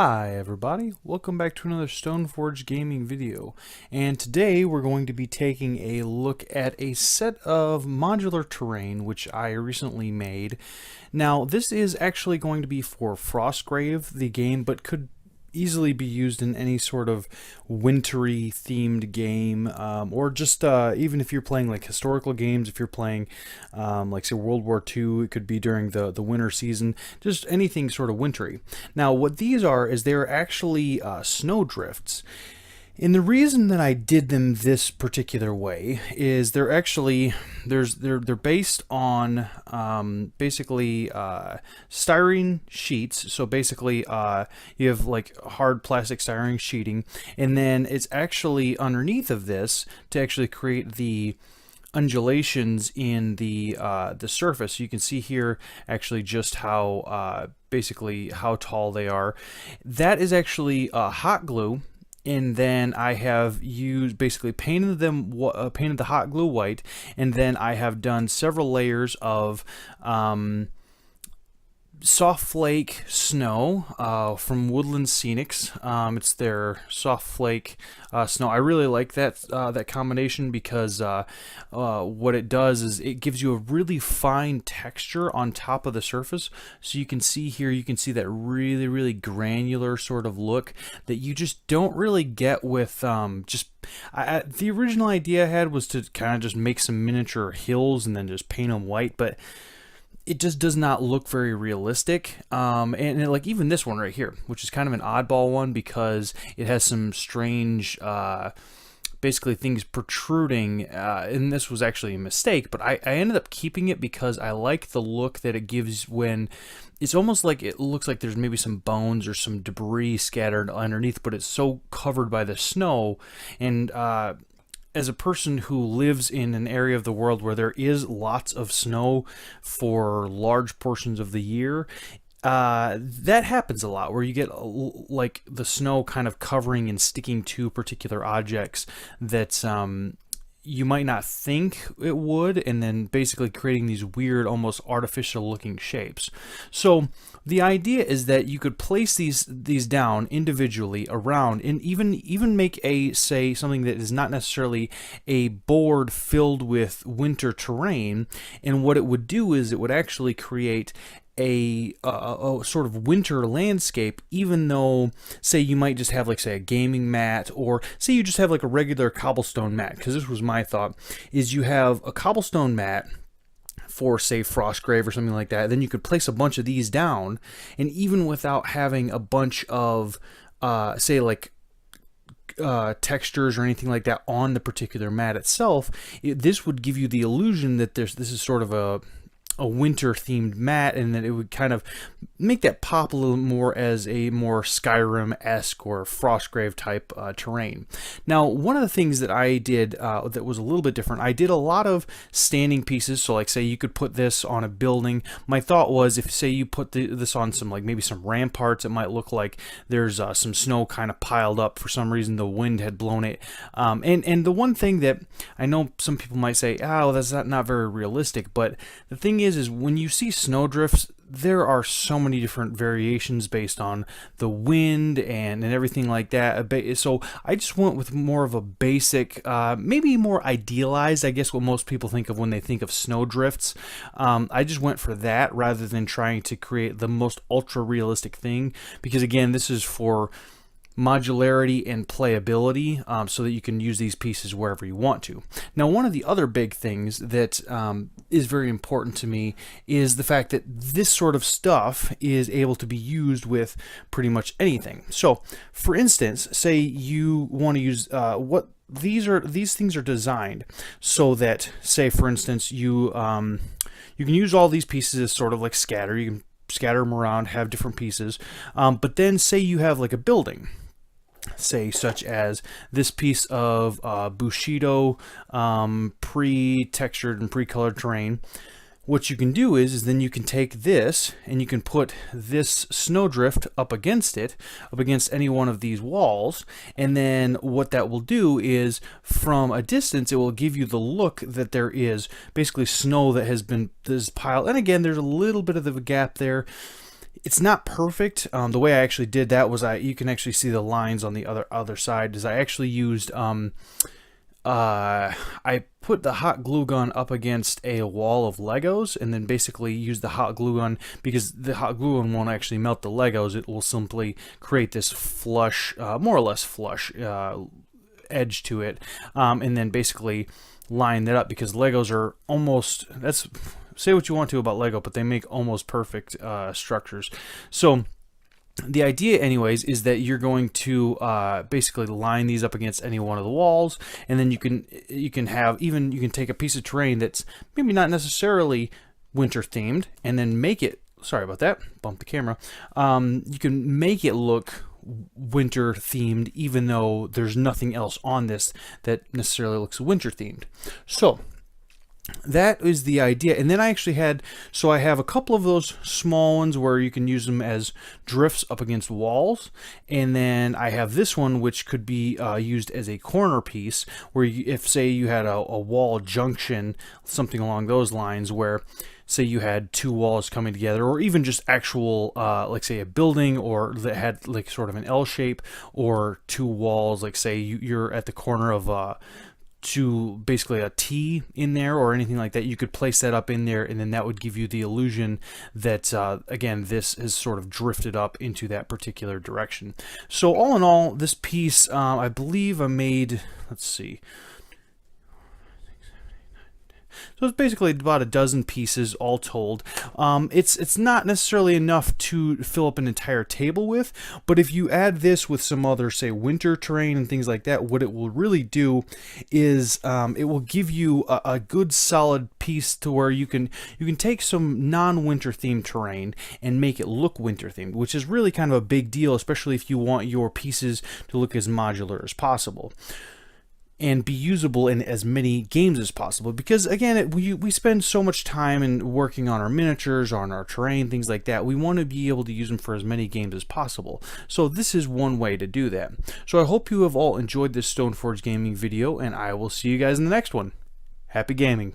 Hi everybody, welcome back to another Stoneforge gaming video, and today we're going to be taking a look at a set of modular terrain which I recently made. Now this is actually going to be for Frostgrave, the game, but could easily be used in any sort of wintry themed game, or just even if you're playing like historical games, if you're playing like say World War II, it could be during the winter season, just anything sort of wintry. Now what these are is they're actually snow drifts. And the reason that I did them this particular way is they're actually they're based on basically styrene sheets. So basically you have like hard plastic styrene sheeting, and then it's actually underneath of this to actually create the undulations in the surface. You can see here actually just how basically how tall they are. That is actually hot glue. And then I have used basically painted the hot glue white, and then I have done several layers of soft flake snow from Woodland Scenics. It's their soft flake snow. I really like that combination because what it does is it gives you a really fine texture on top of the surface. So you can see here, you can see that really granular sort of look that you just don't really get with the original idea I had was to kind of just make some miniature hills and then just paint them white, but it just does not look very realistic. And like even this one right here, which is kind of an oddball one because it has some strange basically things protruding, and this was actually a mistake, but I ended up keeping it because I like the look that it gives when it's almost like it looks like there's maybe some bones or some debris scattered underneath, but it's so covered by the snow. And as a person who lives in an area of the world where there is lots of snow for large portions of the year, that happens a lot, where you get like the snow kind of covering and sticking to particular objects that you might not think it would, and then basically creating these weird, almost artificial looking shapes. So the idea is that you could place these down individually around, and even make say something that is not necessarily a board filled with winter terrain, and what it would do is it would actually create a sort of winter landscape, even though say you might just have like say a gaming mat, or say you just have like a regular cobblestone mat, because this was my thought, is you have a cobblestone mat for say Frostgrave or something like that, then you could place a bunch of these down, and even without having a bunch of say like textures or anything like that on the particular mat itself, this would give you the illusion that this is sort of a winter themed mat, and that it would kind of make that pop a little more as a more Skyrim-esque or Frostgrave type terrain. Now, one of the things that I did that was a little bit different, I did a lot of standing pieces. So like say you could put this on a building. My thought was, if say you put this on some like maybe some ramparts, it might look like there's some snow kind of piled up. For some reason the wind had blown it, and the one thing that I know some people might say, oh, that's not very realistic, but the thing is when you see snowdrifts, there are so many different variations based on the wind and everything like that. So I just went with more of a basic, maybe more idealized, I guess, what most people think of when they think of snowdrifts. I just went for that rather than trying to create the most ultra realistic thing, because again, this is for modularity and playability, so that you can use these pieces wherever you want to. Now, one of the other big things that is very important to me is the fact that this sort of stuff is able to be used with pretty much anything. So, for instance, say you want to use these things are designed so that, say for instance, you can use all these pieces as sort of like scatter. You can scatter them around, have different pieces, but then say you have like a building, say such as this piece of Bushido pre-textured and pre-colored terrain. What you can do is then you can take this and you can put this snowdrift up against it, up against any one of these walls, and then what that will do is from a distance it will give you the look that there is basically snow that has been piled. And again, there's a little bit of a gap there. It's not perfect. The way I actually did that was you can actually see the lines on the other side. Is I actually used I put the hot glue gun up against a wall of Legos, and then basically use the hot glue gun, because the hot glue gun won't actually melt the Legos. It will simply create this flush, more or less flush edge to it, and then basically line that up, because Legos are almost, that's, say what you want to about Lego, but they make almost perfect structures. So the idea anyways is that you're going to basically line these up against any one of the walls, and then you can take a piece of terrain that's maybe not necessarily winter themed, and then make it, sorry about that, bump the camera, you can make it look winter themed even though there's nothing else on this that necessarily looks winter themed. So that is the idea. And then I actually had, so I have a couple of those small ones where you can use them as drifts up against walls, and then I have this one which could be used as a corner piece, where if say you had a wall junction, something along those lines, where say you had two walls coming together, or even just actual like say a building, or that had like sort of an L shape, or two walls, like say you're at the corner of to basically a T in there, or anything like that. You could place that up in there, and then that would give you the illusion that again, this has sort of drifted up into that particular direction. So all in all, this piece, I believe I made, let's see, so it's basically about a dozen pieces all told. It's not necessarily enough to fill up an entire table with, but if you add this with some other, say, winter terrain and things like that, what it will really do is it will give you a good solid piece to where you can take some non-winter themed terrain and make it look winter themed, which is really kind of a big deal, especially if you want your pieces to look as modular as possible and be usable in as many games as possible. Because again, we spend so much time in working on our miniatures, on our terrain, things like that. We want to be able to use them for as many games as possible. So this is one way to do that. So I hope you have all enjoyed this Stoneforge Gaming video, and I will see you guys in the next one. Happy gaming!